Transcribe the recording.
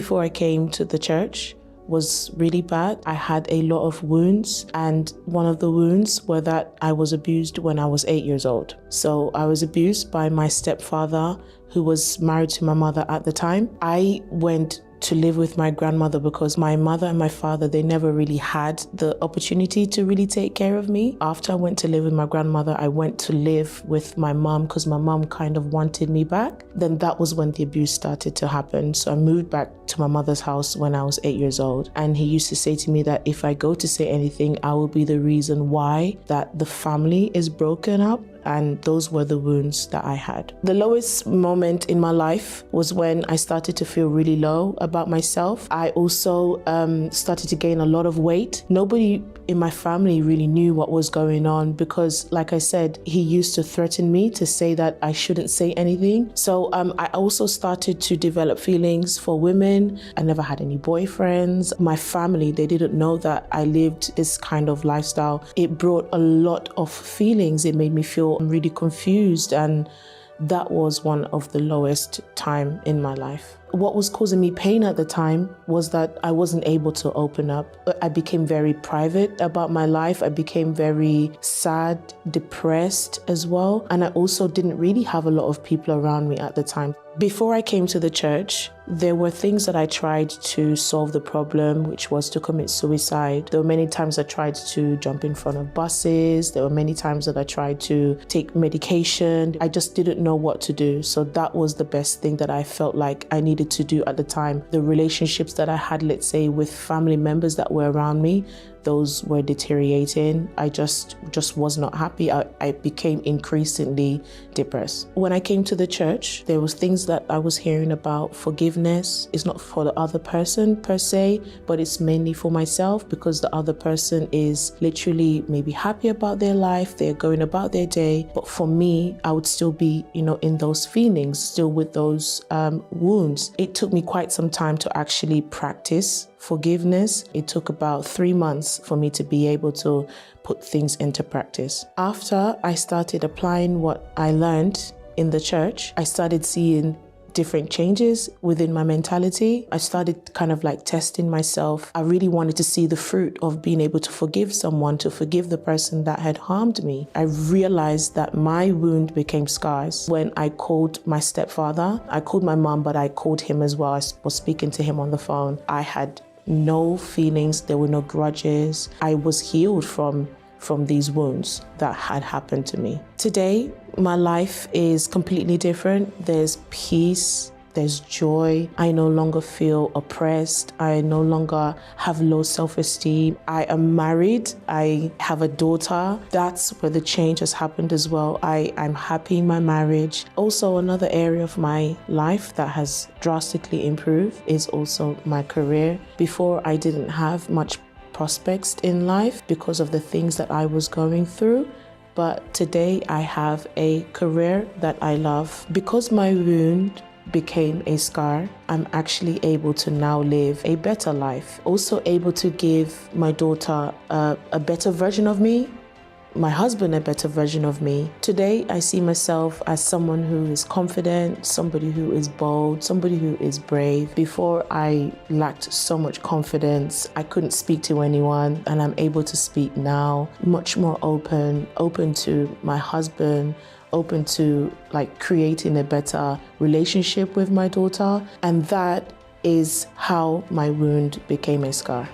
before I came to the church was really bad. I had a lot of wounds, and one of the wounds were that I was abused when I was 8 years old. So I was abused by my stepfather, who was married to my mother at the time. I went to live with my grandmother because my mother and my father, they never really had the opportunity to really take care of me. After I went to live with my grandmother, I went to live with my mom because my mom kind of wanted me back. Then that was when the abuse started to happen. So I moved back to my mother's house when I was 8 years old. And he used to say to me that if I go to say anything, I will be the reason why that the family is broken up. And those were the wounds that I had. The lowest moment in my life was when I started to feel really low about myself. I also started to gain a lot of weight. Nobody in my family really knew what was going on because, like I said, he used to threaten me to say that I shouldn't say anything. So I also started to develop feelings for women. I never had any boyfriends. My family, they didn't know that I lived this kind of lifestyle. It brought a lot of feelings. It made me feel really confused, and that was one of the lowest time in my life. What was causing me pain at the time was that I wasn't able to open up. I became very private about my life. I became very sad, depressed as well. And I also didn't really have a lot of people around me at the time. Before I came to the church, there were things that I tried to solve the problem, which was to commit suicide. There were many times I tried to jump in front of buses. There were many times that I tried to take medication. I just didn't know what to do. So that was the best thing that I felt like I needed to do at the time. The relationships that I had, let's say, with family members that were around me, those were deteriorating. I just was not happy. I became increasingly depressed. When I came to the church, there was things that I was hearing about forgiveness. It's not for the other person per se, but it's mainly for myself because the other person is literally maybe happy about their life. They're going about their day. But for me, I would still be, in those feelings, still with those wounds. It took me quite some time to actually practice forgiveness. It took about 3 months for me to be able to put things into practice. After I started applying what I learned in the church, I started seeing different changes within my mentality. I started kind of like testing myself. I really wanted to see the fruit of being able to forgive someone, to forgive the person that had harmed me. I realized that my wound became scars. When I called my stepfather, I called my mom, but I called him as well. I was speaking to him on the phone. I had no feelings, there were no grudges. I was healed from these wounds that had happened to me. Today, my life is completely different. There's peace, there's joy. I no longer feel oppressed. I no longer have low self-esteem. I am married. I have a daughter. That's where the change has happened as well. I'm happy in my marriage. Also, another area of my life that has drastically improved is also my career. Before, I didn't have much prospects in life because of the things that I was going through. But today I have a career that I love. Because my wound became a scar, I'm actually able to now live a better life. Also able to give my daughter a better version of me, my husband a better version of me. Today, I see myself as someone who is confident, somebody who is bold, somebody who is brave. Before, I lacked so much confidence. I couldn't speak to anyone, and I'm able to speak now, much more open to my husband, open to creating a better relationship with my daughter. And that is how my wound became a scar.